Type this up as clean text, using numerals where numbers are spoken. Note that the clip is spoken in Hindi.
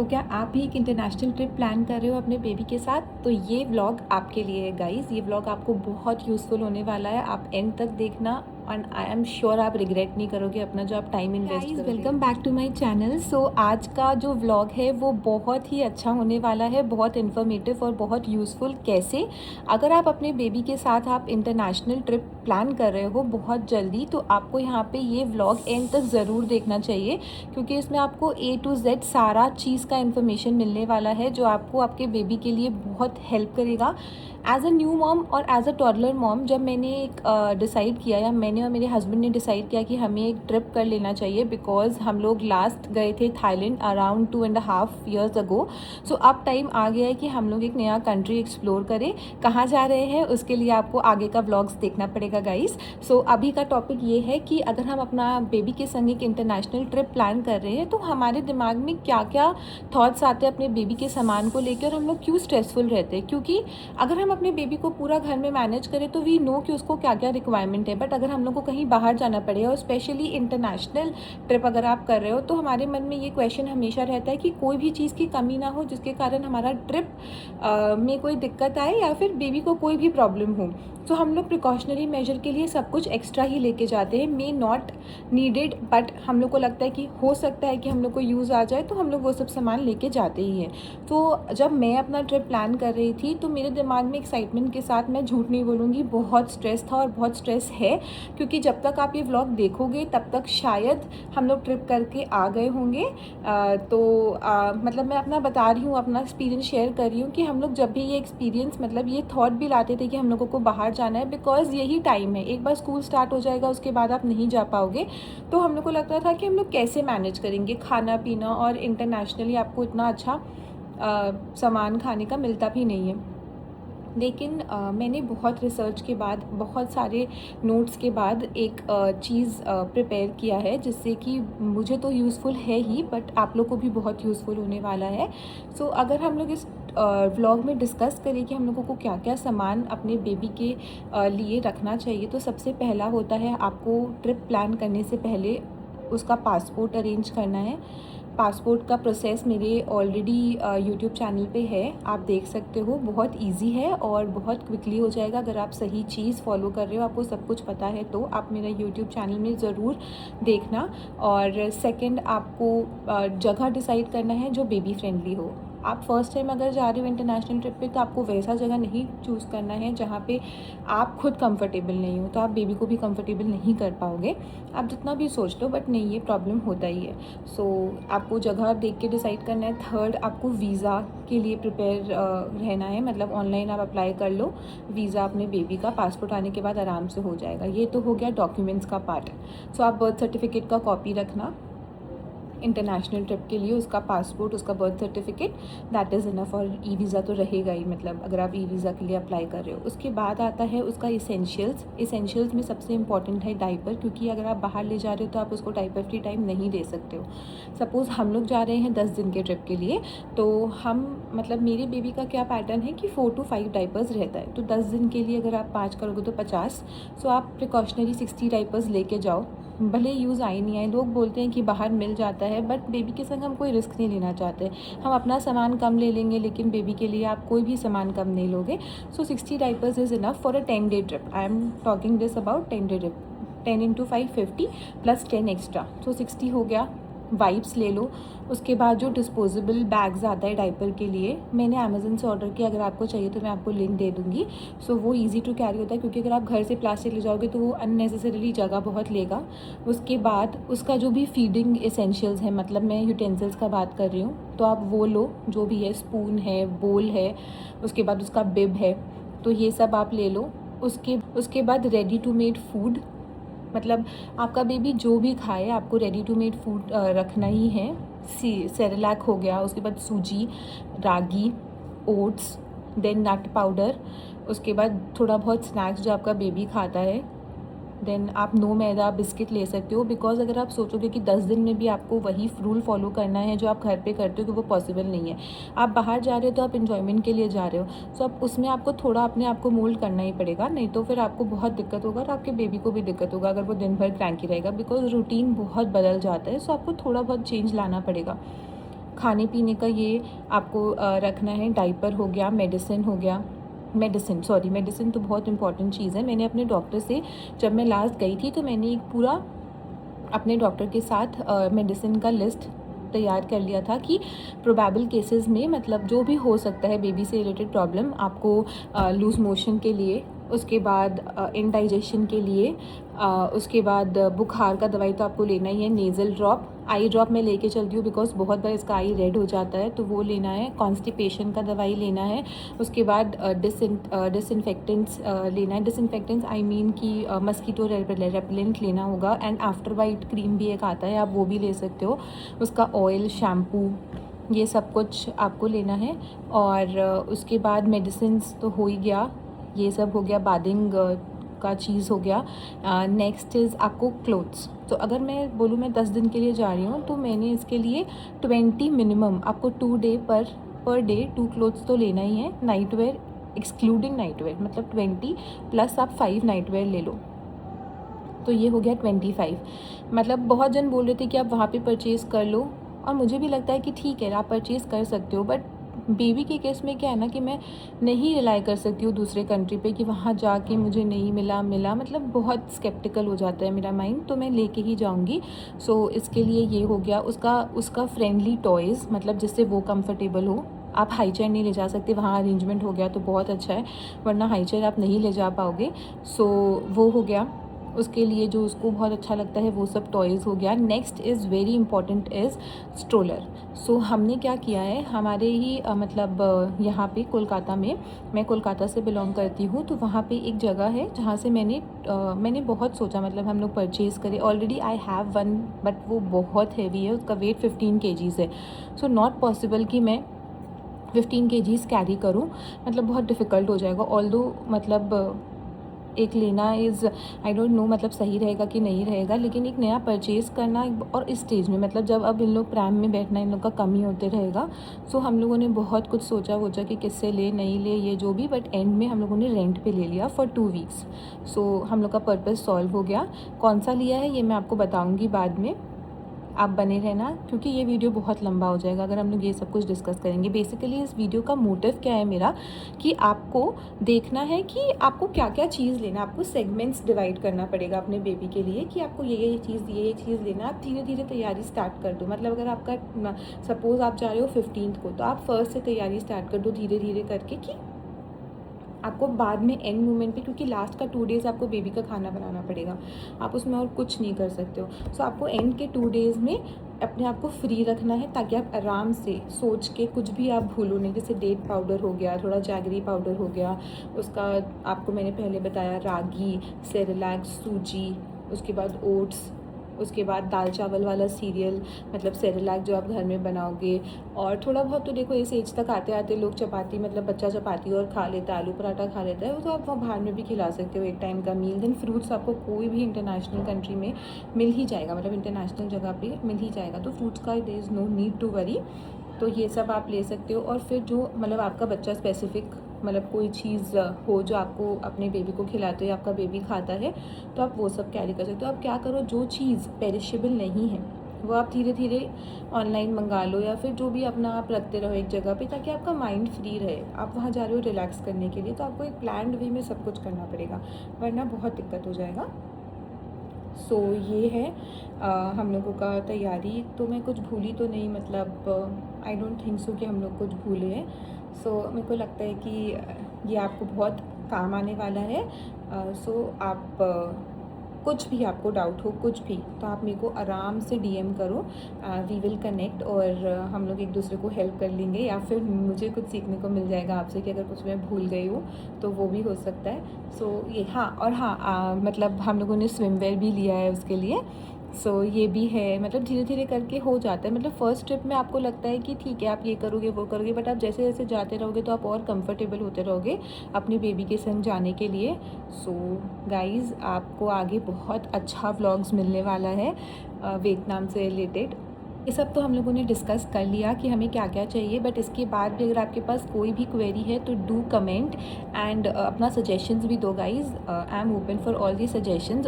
तो क्या आप भी एक इंटरनेशनल ट्रिप प्लान कर रहे हो अपने बेबी के साथ? तो ये व्लॉग आपके लिए है गाइस। ये व्लॉग आपको बहुत यूज़फुल होने वाला है। आप एंड तक देखना एंड आई एम श्योर आप रिग्रेट नहीं करोगे अपना जो आप टाइम इन्वेस्ट करोगे। Welcome back to my channel. So आज का जो व्लॉग है वो बहुत ही अच्छा होने वाला है, बहुत इन्फॉर्मेटिव और बहुत यूज़फुल। कैसे? अगर आप अपने बेबी के साथ आप इंटरनेशनल ट्रिप प्लान कर रहे हो बहुत जल्दी, तो आपको यहाँ पे ये व्लॉग एंड तक ज़रूर देखना चाहिए, क्योंकि इसमें आपको A to Z सारा चीज़ का इन्फॉर्मेशन मिलने वाला है जो आपको आपके बेबी के लिए बहुत हेल्प करेगा। एज़ अ न्यू मॉम और एज़ अ टॉडलर मॉम, जब मैंने एक डिसाइड किया, या मैंने और मेरे हस्बैंड ने डिसाइड किया कि हमें एक ट्रिप कर लेना चाहिए, बिकॉज हम लोग लास्ट गए थे थाईलैंड अराउंड 2.5 years अगो। सो अब टाइम आ गया है कि हम लोग एक नया कंट्री एक्सप्लोर करें। कहाँ जा रहे हैं उसके लिए आपको आगे का व्लॉग्स देखना पड़ेगा गाइस। सो अभी का टॉपिक ये है कि अगर हम अपना बेबी के संग एक इंटरनेशनल ट्रिप प्लान कर रहे हैं तो हमारे दिमाग में क्या क्या थॉट्स आते हैं अपने बेबी के सामान को लेकर, और हम लोग क्यों स्ट्रेसफुल रहते हैं। क्योंकि अगर हम अपने बेबी को पूरा घर में मैनेज करें तो वी नो कि उसको क्या क्या रिक्वायरमेंट है, बट अगर हम लोग को कहीं बाहर जाना पड़े और स्पेशली इंटरनेशनल ट्रिप अगर आप कर रहे हो, तो हमारे मन में ये क्वेश्चन हमेशा रहता है कि कोई भी चीज़ की कमी ना हो जिसके कारण हमारा ट्रिप में कोई दिक्कत आए या फिर बेबी को कोई भी प्रॉब्लम हो। तो हम लोग प्रिकॉशनरी मेजर के लिए सब कुछ एक्स्ट्रा ही लेके जाते हैं, मे नॉट नीडेड, बट हम लोग को लगता है कि हो सकता है कि हम लोग को यूज़ आ जाए, तो हम लोग वो सब सामान लेके जाते ही हैं। तो जब मैं अपना ट्रिप प्लान कर रही थी तो मेरे दिमाग में एक्साइटमेंट के साथ, मैं झूठ नहीं बोलूँगी, बहुत स्ट्रेस था और बहुत स्ट्रेस है, क्योंकि जब तक आप ये व्लॉग देखोगे तब तक शायद हम लोग ट्रिप करके आ गए होंगे। मतलब मैं अपना बता रही हूँ, अपना एक्सपीरियंस शेयर कर रही हूँ कि हम लोग जब भी ये एक्सपीरियंस, मतलब ये थॉट भी लाते थे कि हम लोगों को बाहर जाना है, बिकॉज यही टाइम है, एक बार स्कूल स्टार्ट हो जाएगा उसके बाद आप नहीं जा पाओगे। तो हम लोग को लगता था कि हम लोग कैसे मैनेज करेंगे खाना पीना, और इंटरनेशनली आपको इतना अच्छा सामान खाने का मिलता भी नहीं है। लेकिन मैंने बहुत रिसर्च के बाद, बहुत सारे नोट्स के बाद एक चीज़ प्रिपेयर किया है, जिससे कि मुझे तो यूज़फुल है ही, बट आप लोग को भी बहुत यूज़फुल होने वाला है। सो अगर हम लोग इस व्लॉग में डिस्कस करें कि हम लोगों को क्या क्या सामान अपने बेबी के लिए रखना चाहिए, तो सबसे पहला होता है, आपको ट्रिप प्लान करने से पहले उसका पासपोर्ट अरेंज करना है। पासपोर्ट का प्रोसेस मेरे ऑलरेडी यूट्यूब चैनल पे है, आप देख सकते हो। बहुत इजी है और बहुत क्विकली हो जाएगा अगर आप सही चीज़ फॉलो कर रहे हो, आपको सब कुछ पता है, तो आप मेरा यूट्यूब चैनल में ज़रूर देखना। और सेकंड, आपको जगह डिसाइड करना है जो बेबी फ्रेंडली हो। आप फर्स्ट टाइम अगर जा रहे हो इंटरनेशनल ट्रिप पे, तो आपको वैसा जगह नहीं चूज़ करना है जहाँ पे आप खुद कंफर्टेबल नहीं हो, तो आप बेबी को भी कंफर्टेबल नहीं कर पाओगे, आप जितना भी सोच लो, बट नहीं, ये प्रॉब्लम होता ही है। सो आपको जगह देख के डिसाइड करना है। थर्ड, आपको वीज़ा के लिए प्रिपेयर रहना है, मतलब ऑनलाइन आप अप्लाई कर लो वीज़ा अपने बेबी का, पासपोर्ट आने के बाद आराम से हो जाएगा। ये तो हो गया डॉक्यूमेंट्स का पार्ट। सो आप बर्थ सर्टिफिकेट का कॉपी रखना इंटरनेशनल ट्रिप के लिए, उसका पासपोर्ट, उसका birth certificate, that is enough. और ई वीज़ा तो रहेगा ही, मतलब अगर आप ई वीज़ा के लिए अप्लाई कर रहे हो। उसके बाद आता है उसका इसेंशियल्स। इसेंशियल्स में सबसे इंपॉर्टेंट है डाइपर, क्योंकि अगर आप बाहर ले जा रहे हो तो आप उसको डाइपर फ्री टाइम नहीं दे सकते हो। सपोज़ हम लोग जा रहे हैं 10 दिन के ट्रिप के लिए, तो हम, मतलब मेरे बेबी का क्या पैटर्न है कि 4 to 5 डाइपर्स रहता है, तो 10 दिन के लिए अगर आप 5 करोगे तो 50। सो आप प्रिकॉशनरी 60 डाइपर्स लेके जाओ, भले यूज़ आए नहीं आए। लोग बोलते हैं कि बाहर मिल जाता है, बट बेबी के संग हम कोई रिस्क नहीं लेना चाहते। हम अपना सामान कम ले लेंगे, लेकिन बेबी के लिए आप कोई भी सामान कम नहीं लोगे। So 60 diapers is enough for a 10-day trip. I am talking this about 10-day trip. 10 × 5 50 plus 10 extra, so 60 हो गया। वाइप्स ले लो। उसके बाद जो डिस्पोजेबल बैग्स आता है डाइपर के लिए, मैंने अमेज़न से ऑर्डर किया, अगर आपको चाहिए तो मैं आपको लिंक दे दूँगी। सो वो ईज़ी टू कैरी होता है, क्योंकि अगर आप घर से प्लास्टिक ले जाओगे तो वो अननेसेसरीली जगह बहुत लेगा। उसके बाद उसका जो भी फीडिंग एसेंशियल्स है, मतलब मैं यूटेंसिल्स का बात कर रही हूँ, तो आप वो लो, जो भी है, स्पून है, बोल है, उसके बाद उसका बिब है, तो ये सब आप ले लो। उसके बाद रेडी टू मेड फूड, मतलब आपका बेबी जो भी खाए आपको रेडी टू मेड फूड रखना ही है। सेरेलैक हो गया, उसके बाद सूजी, रागी, ओट्स, देन नट पाउडर, उसके बाद थोड़ा बहुत स्नैक्स जो आपका बेबी खाता है। देन आप नो मैदा बिस्किट ले सकते हो, बिकॉज अगर आप सोचोगे कि 10 दिन में भी आपको वही रूल फॉलो करना है जो आप घर पे करते हो, कि वो पॉसिबल नहीं है। आप बाहर जा रहे हो तो आप इन्जॉयमेंट के लिए जा रहे हो, सो अब उसमें आपको थोड़ा अपने आप को मोल्ड करना ही पड़ेगा, नहीं तो फिर आपको बहुत दिक्कत होगा और आपके बेबी को भी दिक्कत होगा अगर वो दिन भर क्रैंकी रहेगा, बिकॉज रूटीन बहुत बदल जाता है। सो आपको थोड़ा बहुत चेंज लाना पड़ेगा। खाने पीने का ये आपको रखना है। डाइपर हो गया, मेडिसिन हो गया, मेडिसिन तो बहुत इंपॉर्टेंट चीज़ है। मैंने अपने डॉक्टर से, जब मैं लास्ट गई थी तो मैंने एक पूरा अपने डॉक्टर के साथ मेडिसिन का लिस्ट तैयार कर लिया था कि प्रोबेबल केसेस में मतलब जो भी हो सकता है बेबी से रिलेटेड प्रॉब्लम, आपको लूज़ मोशन के लिए, उसके बाद इंडाइजेशन के लिए, उसके बाद बुखार का दवाई तो आपको लेना ही है। नेज़ल ड्रॉप, आई ड्रॉप मैं लेके चलती हूँ बिकॉज बहुत बार इसका आई रेड हो जाता है, तो वो लेना है। कॉन्स्टिपेशन का दवाई लेना है। उसके बाद डिसइंफेक्टेंट्स लेना है। डिसइंफेक्टेंट्स आई मीन कि मस्कीटो रेपेलेंट लेना होगा। एंड आफ्टर बाइट क्रीम भी एक आता है, आप वो भी ले सकते हो। उसका ऑयल, शैम्पू, ये सब कुछ आपको लेना है। और उसके बाद मेडिसिन्स तो हो ही गया, ये सब हो गया, बादिंग का चीज़ हो गया। नेक्स्ट इज़ आपको क्लोथ्स। तो अगर मैं बोलूँ मैं 10 दिन के लिए जा रही हूँ तो मैंने इसके लिए 20 मिनिमम आपको 2 डे पर डे 2 क्लोथ्स तो लेना ही है। Night where excluding night where, मतलब 20 प्लस आप 5 नाइट वेयर ले लो, तो ये हो गया 25। मतलब बहुत जन बोल रहे थे कि आप वहाँ पे परचेज़ कर लो, और मुझे भी लगता है कि ठीक है आप परचेज़ कर सकते हो, बट बेबी के केस में क्या है ना कि मैं नहीं रिलाई कर सकती हूँ दूसरे कंट्री पे कि वहाँ जाके मुझे नहीं मिला, मतलब बहुत स्केप्टिकल हो जाता है मेरा माइंड, तो मैं लेके ही जाऊँगी। सो इसके लिए ये हो गया। उसका फ्रेंडली टॉयज़, मतलब जिससे वो कंफर्टेबल हो। आप हाई चेयर नहीं ले जा सकते, वहाँ अरेंजमेंट हो गया तो बहुत अच्छा है, वरना हाई चेयर आप नहीं ले जा पाओगे। सो वो हो गया। उसके लिए जो उसको बहुत अच्छा लगता है वो सब टॉयज़ हो गया। Next is very important is stroller. So हमने क्या किया है, हमारे ही मतलब यहाँ पे कोलकाता में, मैं कोलकाता से बिलोंग करती हूँ, तो वहाँ पे एक जगह है जहाँ से मैंने बहुत सोचा मतलब हम लोग परचेज़ करें। Already I have one, but वो बहुत हैवी है, उसका वेट 15 केजीज़ है। सो नॉट पॉसिबल कि मैं 15 केजीज़ कैरी करूँ, मतलब बहुत डिफ़िकल्ट हो जाएगा। ऑल्दो मतलब एक लेना इज़, आई डोंट नो मतलब सही रहेगा कि नहीं रहेगा, लेकिन एक नया परचेज़ करना और इस स्टेज में, मतलब जब अब इन लोग प्रैम में बैठना इन लोग का कम ही होते रहेगा। सो हम लोगों ने बहुत कुछ सोचा वोचा कि किससे ले, नहीं ले, ये जो भी, बट एंड में हम लोगों ने रेंट पे ले लिया फॉर 2 वीक्स। सो हम लोग का पर्पज़ सॉल्व हो गया। कौन सा लिया है ये मैं आपको बताऊँगी बाद में, आप बने रहना, क्योंकि ये वीडियो बहुत लंबा हो जाएगा अगर हम लोग ये सब कुछ डिस्कस करेंगे। बेसिकली इस वीडियो का मोटिव क्या है मेरा, कि आपको देखना है कि आपको क्या क्या चीज़ लेना, आपको सेगमेंट्स डिवाइड करना पड़ेगा अपने बेबी के लिए, कि आपको ये चीज़ लेना। आप धीरे धीरे तैयारी स्टार्ट कर दो। मतलब अगर आपका सपोज़ आप जा रहे हो 15 को, तो आप फर्स्ट से तैयारी स्टार्ट कर दो धीरे धीरे करके, कि आपको बाद में एंड मोमेंट पे, क्योंकि लास्ट का 2 डेज़ आपको बेबी का खाना बनाना पड़ेगा, आप उसमें और कुछ नहीं कर सकते हो। सो आपको एंड के 2 डेज़ में अपने आप को फ्री रखना है, ताकि आप आराम से सोच के कुछ भी आप भूलो नहीं। जैसे डेट पाउडर हो गया, थोड़ा जैगरी पाउडर हो गया, उसका आपको मैंने पहले बताया, रागी, सेरेलैक, सूजी, उसके बाद ओट्स, उसके बाद दाल चावल वाला सीरियल, मतलब सेरेलैक जो आप घर में बनाओगे। और थोड़ा बहुत तो देखो इस एज तक आते आते लोग चपाती, मतलब बच्चा चपाती और खा लेता है, आलू पराठा खा लेता है, वो तो आप वहाँ बाहर में भी खिला सकते हो एक टाइम का मील। देन फ्रूट्स आपको कोई भी इंटरनेशनल कंट्री में मिल ही जाएगा, मतलब इंटरनेशनल जगह पे मिल ही जाएगा, तो फ्रूट्स का there is no need to worry. तो ये सब आप ले सकते हो। और फिर जो मतलब आपका बच्चा स्पेसिफिक, मतलब कोई चीज़ हो जो आपको अपने बेबी को खिलाते हो, आपका बेबी खाता है, तो आप वो सब कैरी कर सकते हो। आप क्या करो, जो चीज़ पेरिशेबल नहीं है वो आप धीरे धीरे ऑनलाइन मंगा लो, या फिर जो भी अपना आप रखते रहो एक जगह पे, ताकि आपका माइंड फ्री रहे। आप वहाँ जा रहे हो रिलैक्स करने के लिए, तो आपको एक प्लान्ड वे में सब कुछ करना पड़ेगा, वरना बहुत दिक्कत हो जाएगा। सो ये है हम लोगों का तैयारी। तो मैं कुछ भूली तो नहीं, मतलब आई डोंट थिंक सो कि हम लोग कुछ भूले हैं। सो मेरे को लगता है कि ये आपको बहुत काम आने वाला है। सो आप कुछ भी आपको डाउट हो, कुछ भी, तो आप मेरे को आराम से डीएम करो, वी विल कनेक्ट, और हम लोग एक दूसरे को हेल्प कर लेंगे, या फिर मुझे कुछ सीखने को मिल जाएगा आपसे कि अगर कुछ मैं भूल गई हूँ तो वो भी हो सकता है। सो ये हाँ, और हाँ मतलब हम लोगों ने स्विमवेयर भी लिया है उसके लिए। सो ये भी है, मतलब धीरे धीरे करके हो जाता है। मतलब फर्स्ट ट्रिप में आपको लगता है कि ठीक है आप ये करोगे वो करोगे, बट आप जैसे जैसे जाते रहोगे तो आप और कंफर्टेबल होते रहोगे अपने बेबी के संग जाने के लिए। सो गाइज़, आपको आगे बहुत अच्छा व्लॉग्स मिलने वाला है वियतनाम से रिलेटेड। ये सब तो हम लोगों ने डिस्कस कर लिया कि हमें क्या क्या चाहिए, बट इसके बाद भी अगर आपके पास कोई भी क्वेरी है तो डू कमेंट एंड अपना सजेशंस भी दो guys. I am open for all the suggestions.